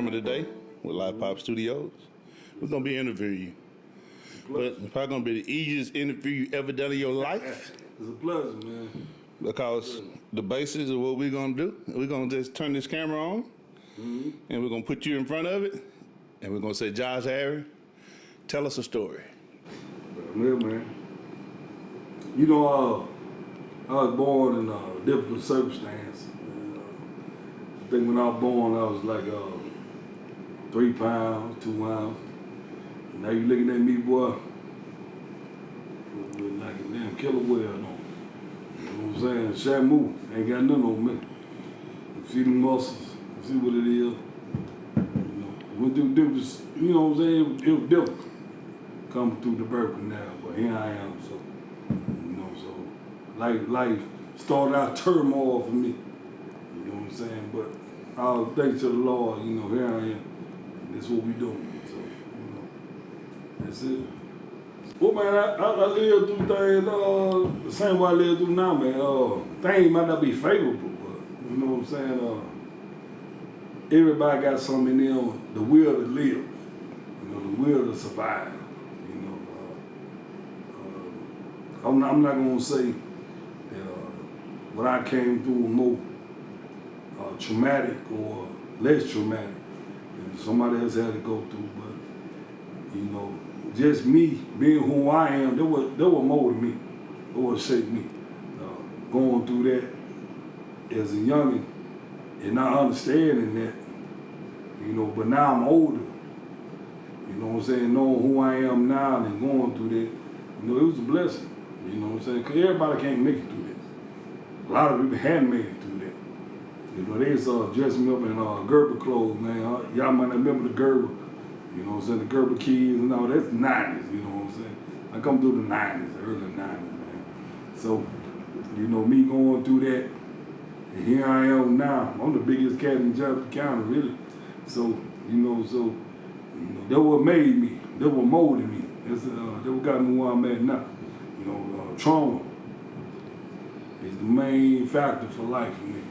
camera today with Live Pop Studios. We're gonna be interviewing you. But it's probably gonna be the easiest interview you ever done in your life. It's a pleasure, man. Because the basis of what we're gonna do, we're gonna just turn this camera on, and we're gonna put you in front of it, and we're gonna say, Josh Harris, tell us a story. Yeah, man. You know, I was born in a difficult circumstance. I think when I was born, I was like 3 pounds, 2 ounces. Now you looking at me, boy, with like a damn killer whale on. You know what I'm saying? Shamu ain't got nothing on me. You see the muscles, you see what it is. You know, went through different, you know what I'm saying? It was difficult coming through the birth canal, but here I am, so, you know, so life started out turmoil for me. You know what I'm saying? But I'll thanks to the Lord, you know, here I am, and that's what we doing. So, you know, that's it. Well, man, I lived through things the same way I live through now, man. Things might not be favorable, but you know what I'm saying? Everybody got something in them, the will to live, you know, the will to survive. You know, I'm not gonna say that what I came through was more traumatic or less traumatic than somebody else had to go through, but you know, just me being who I am, that was more to me. That was shaped me. Going through that as a youngin' and not understanding that, you know, but now I'm older. You know what I'm saying? Knowing who I am now and going through that, you know, it was a blessing. You know what I'm saying? Because everybody can't make it through that. A lot of people hadn't made it through that. You know, they dressed me up in Gerber clothes, man. Y'all might not remember the Gerber. You know what I'm saying? The Gerber kids and all that's 90s, you know what I'm saying? I come through the 90s, the early 90s, man. So, you know, me going through that, and here I am now. I'm the biggest cat in Johnson County, really. So, you know, that what made me, that what molded me. That what got me where I'm at now. You know, trauma is the main factor for life for me.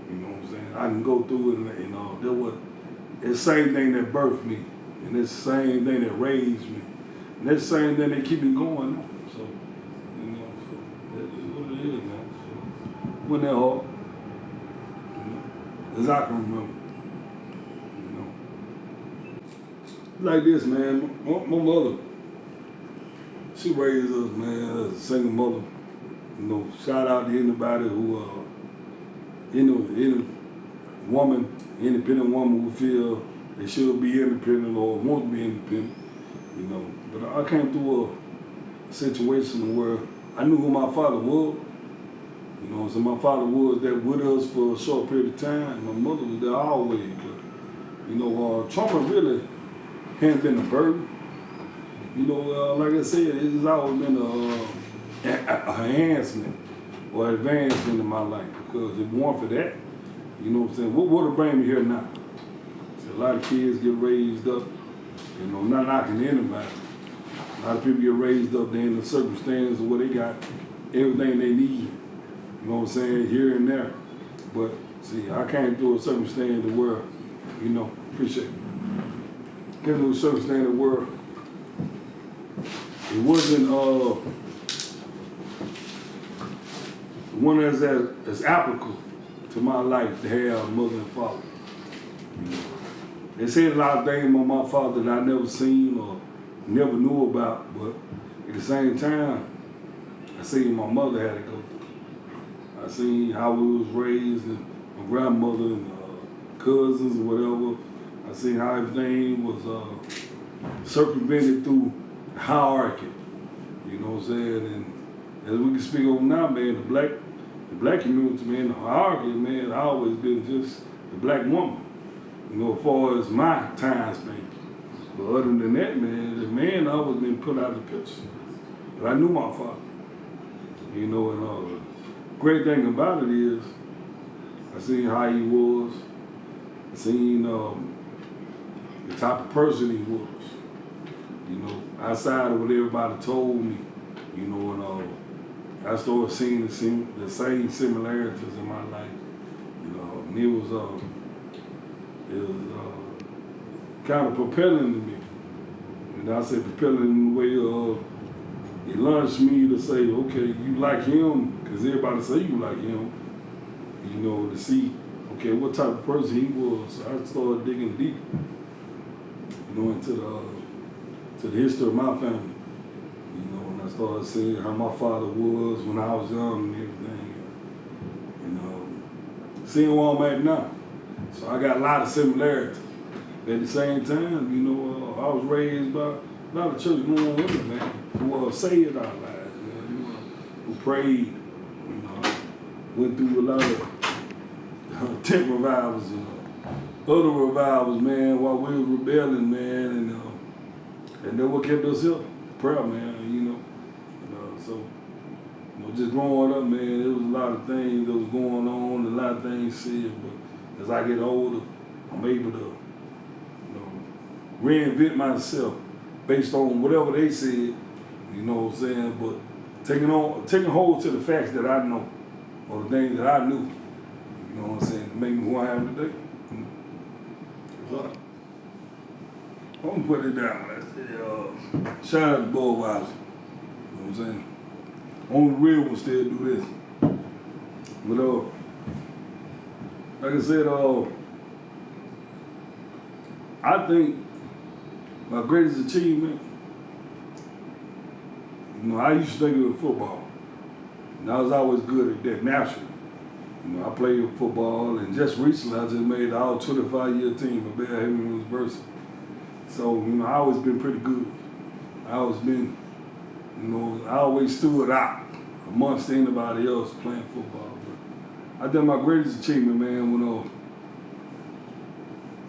You know what I'm saying? I can go through it and that what, it's the same thing that birthed me, and it's the same thing that raised me, and that's the same thing that keep me going on. So, you know, so that's what it is, man. So, wasn't that hard, you know, as I can remember, you know. Like this, man, my mother, she raised us, man, as a single mother. You know, shout out to anybody who, any woman, independent woman who feel they should be independent or want to be independent, you know. But I came through a situation where I knew who my father was, you know. So my father was there with us for a short period of time. My mother was there always, but, you know, trauma really hadn't been a burden. You know, like I said, it's always been a enhancement or advancement in my life, because if it weren't for that, you know what I'm saying, what would have bring me here now? See, a lot of kids get raised up, you know, not knocking anybody. A lot of people get raised up, they're in the circumstances where they got everything they need, you know what I'm saying, here and there. But see, I came through a circumstance where, you know, appreciate it. Came through a circumstance where it wasn't one that's as applicable to my life to have a mother and father. You know, they said a lot of things about my father that I never seen or never knew about, but at the same time, I seen my mother had to go through. I seen how we was raised, and my grandmother and cousins or whatever. I seen how everything was circumvented through hierarchy. You know what I'm saying? And as we can speak over now, man, the black community, man, the hierarchy, man, has always been just the black woman, you know, as far as my time span. But other than that, man, the man always been put out of the picture. But I knew my father, you know, and great thing about it is I seen how he was, I seen the type of person he was, you know, outside of what everybody told me, you know, and I started seeing the same similarities in my life, you know, and it was it was kind of propelling to me. And I say propelling in the way of it launched me to say, okay, you like him, because everybody say you like him, you know, to see, okay, what type of person he was. So I started digging deep, you know, into the history of my family, you know, and I started seeing how my father was when I was young and everything, and seeing where I'm at now. So I got a lot of similarities. At the same time, you know, I was raised by a lot of church-going women, man, who saved our lives, man, who prayed, you know, went through a lot of tent revivals and other revivals, man, while we were rebelling, man, and that's what kept us up, prayer, man, you know. So, you know, just growing up, man, there was a lot of things that was going on, a lot of things said, but as I get older, I'm able to reinvent myself based on whatever they said, you know what I'm saying, but taking hold to the facts that I know, or the things that I knew, you know what I'm saying, to make me who I am today. So, I'm gonna put it down. Shout out to Budweiser, you know what I'm saying. Only real ones still do this. But like I said, I think my greatest achievement, you know, I used to think it was football. And I was always good at that naturally. You know, I played football, and just recently I just made the all 25-year team at Belhaven University. So, you know, I always been pretty good. I always been, you know, I always stood out amongst anybody else playing football. But I think my greatest achievement, man,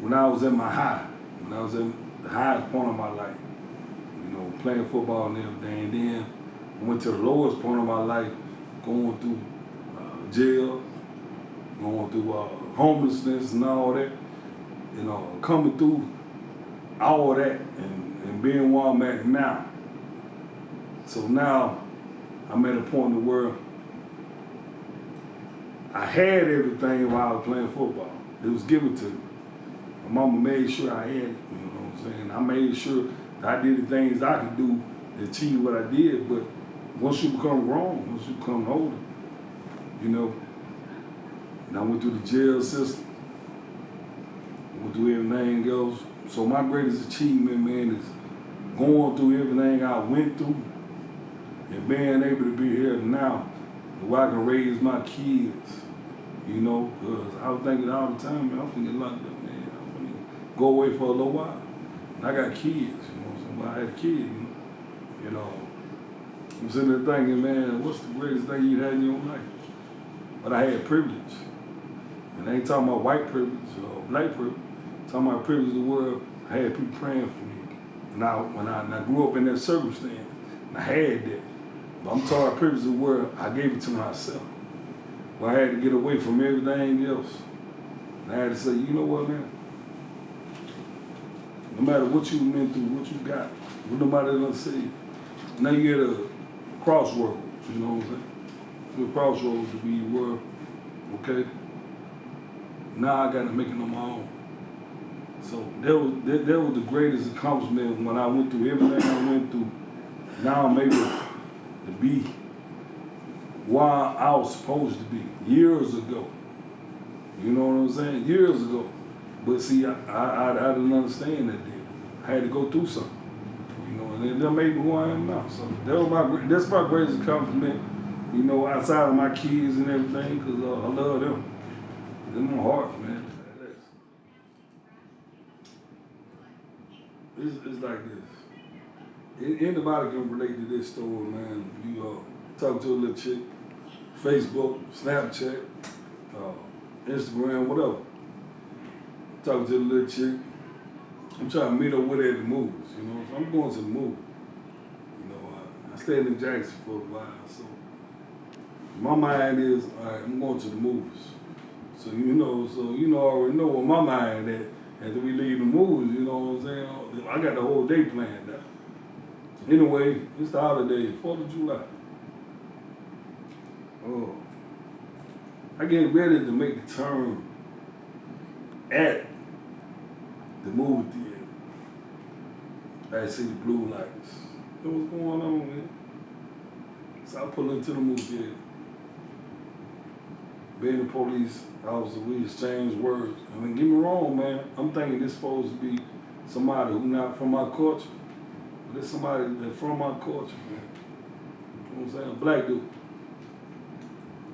when I was at my high, when I was at the highest point of my life, you know, playing football and everything. And then I went to the lowest point of my life, going through jail, going through homelessness and all that, you know, coming through all that and being where I'm at now. So now I'm at a point where I had everything while I was playing football. It was given to me. My mama made sure I had it, you know what I'm saying? I made sure that I did the things I could do to achieve what I did, but once you become grown, once you become older, you know, and I went through the jail system, went through everything else. So my greatest achievement, man, is going through everything I went through and being able to be here now, where I can raise my kids, you know, because I was thinking all the time, man, I'm gonna get locked up, man. Go away for a little while. And I got kids, you know, so I had a kid, you know. I'm sitting there thinking, man, what's the greatest thing you had in your life? But I had privilege. And I ain't talking about white privilege or black privilege. I'm talking about privilege of the world. I had people praying for me. And when I grew up in that circumstance, and I had that. But I'm talking about privilege of the world, I gave it to myself. But I had to get away from everything else. And I had to say, you know what, man? No matter what you've been through, what you got, what nobody done say, now you're at a crossroads, you know what I'm saying? You're at a crossroads to be where, okay, now I got to make it on my own. So that was the greatest accomplishment when I went through everything I went through. Now I'm able to be where I was supposed to be years ago. You know what I'm saying? Years ago. But see, I didn't understand that then. I had to go through something, you know, and that made me who I am now. So that's my greatest accomplishment, you know, outside of my kids and everything, because I love them. They're my heart, man. It's like this. Anybody can relate to this story, man. You talk to a little chick, Facebook, Snapchat, Instagram, whatever. Talking to the little chick. I'm trying to meet up with her at the movies, you know. So I'm going to the movies. You know, I stayed in Jackson for a while, so my mind is, all right, I'm going to the movies. So you already know where my mind at after we leave the movies, you know what I'm saying? I got the whole day planned out. Anyway, it's the holiday, 4th of July. Oh, I get ready to make the turn at the movie theater. I see the blue lights. What was going on, man? So I pull into the movie theater. Being the police officer, we exchange words. I mean, get me wrong, man. I'm thinking this supposed to be somebody who not from my culture. But it's somebody that's from my culture, man. You know what I'm saying? A black dude.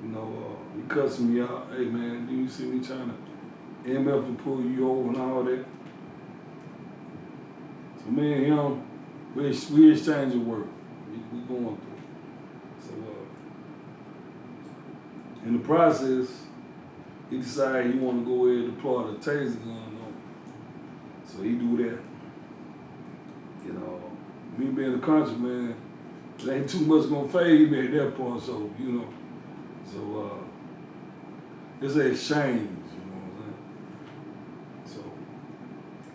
You know, he cussing me out. Hey, man, you see me trying to MF and pull you over and all that. So me and him, we exchanging words. We going through. So, in the process, he decided he want to go ahead and deploy the taser gun on me. So he do that. You know, me being a country man, it ain't too much gonna phase me at that point. So you know, it's an exchange. You know what I'm saying?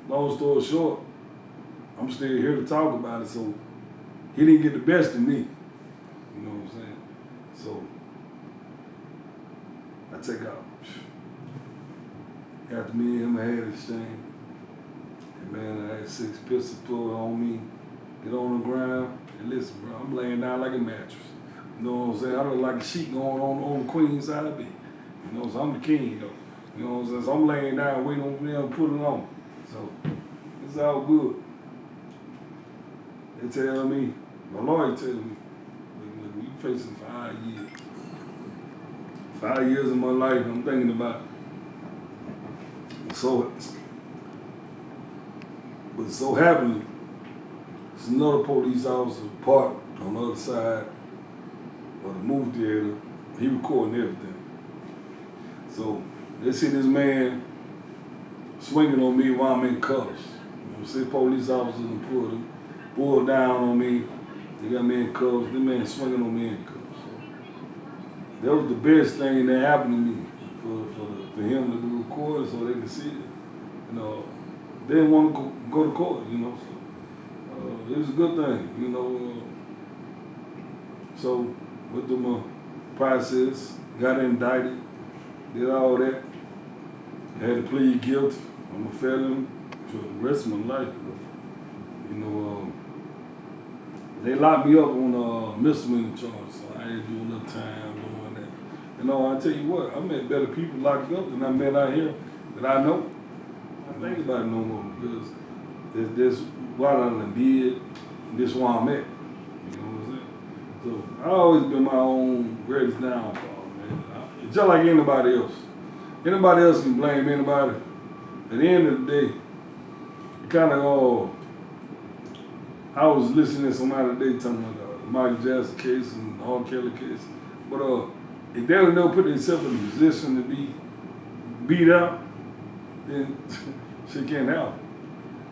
So, long story short, I'm still here to talk about it. So he didn't get the best of me. You know what I'm saying? So I take out. After me and him had an exchange, and man, I had 6 pistols pulled on me, get on the ground, and listen, bro, I'm laying down like a mattress. You know what I'm saying? I look like a sheet going on the queen side of me. You know, so I'm the king, though. You know what I'm saying? So I'm laying down waiting on them to put it on. So it's all good. They tell me, my lawyer tell me, we facing 5 years. 5 years of my life, I'm thinking about. But so happily, there's another police officer parked on the other side of the movie theater. He recording everything. So they see this man swinging on me while I'm in cuffs. You know, 6 police officers and pulled down on me. They got me in cuffs. This man swinging on me in cuffs. So that was the best thing that happened to me for him to do recording so they can see it. You know, they didn't want to go to court, you know. So it was a good thing, you know. So with the process, got indicted, did all that. Had to plead guilty. I'm a felon for the rest of my life. You know, they locked me up on misdemeanor charge, so I had to do a little time doing that. You know, I tell you what, I met better people locked up than I met out here that I know. I don't think about it no more because this what I done did, this where I'm at. You know what I'm saying? So I always been my own greatest downfall, man. Just like anybody else. Anybody else can blame anybody. At the end of the day, kind of I was listening to somebody today talking about the Michael Jackson case and R. Kelly case, but if they would never put themselves in a position to be beat out, then shit can't happen.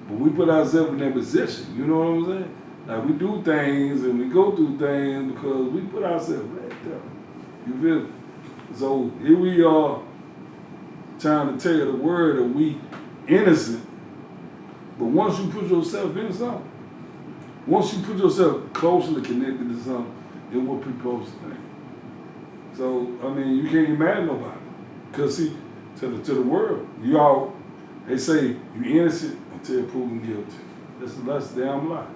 But we put ourselves in that position, you know what I'm saying? Like we do things and we go through things because we put ourselves right there. You feel me? So here we are trying to tell the world that we innocent, but once you put yourself in something, once you put yourself closely connected to something, then what people supposed to think. So, I mean, you can't get mad at nobody. Because see, to the world, they say you innocent until proven guilty. That's a damn lie.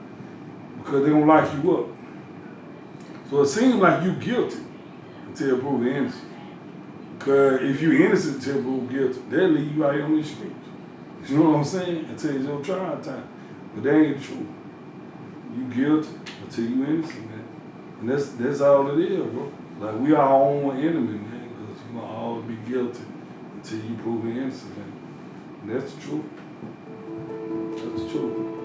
Because they don't lock you up. So it seems like you guilty until proven innocent. Because if you innocent until proven guilty, they'll leave you out here on these streets. You know what I'm saying? Until it's your trial time. But that ain't true. You guilty until you innocent, man. And that's all it is, bro. Like we are our own enemy, man, because you're gonna always be guilty until you prove innocent, man. And that's the truth. That's the truth.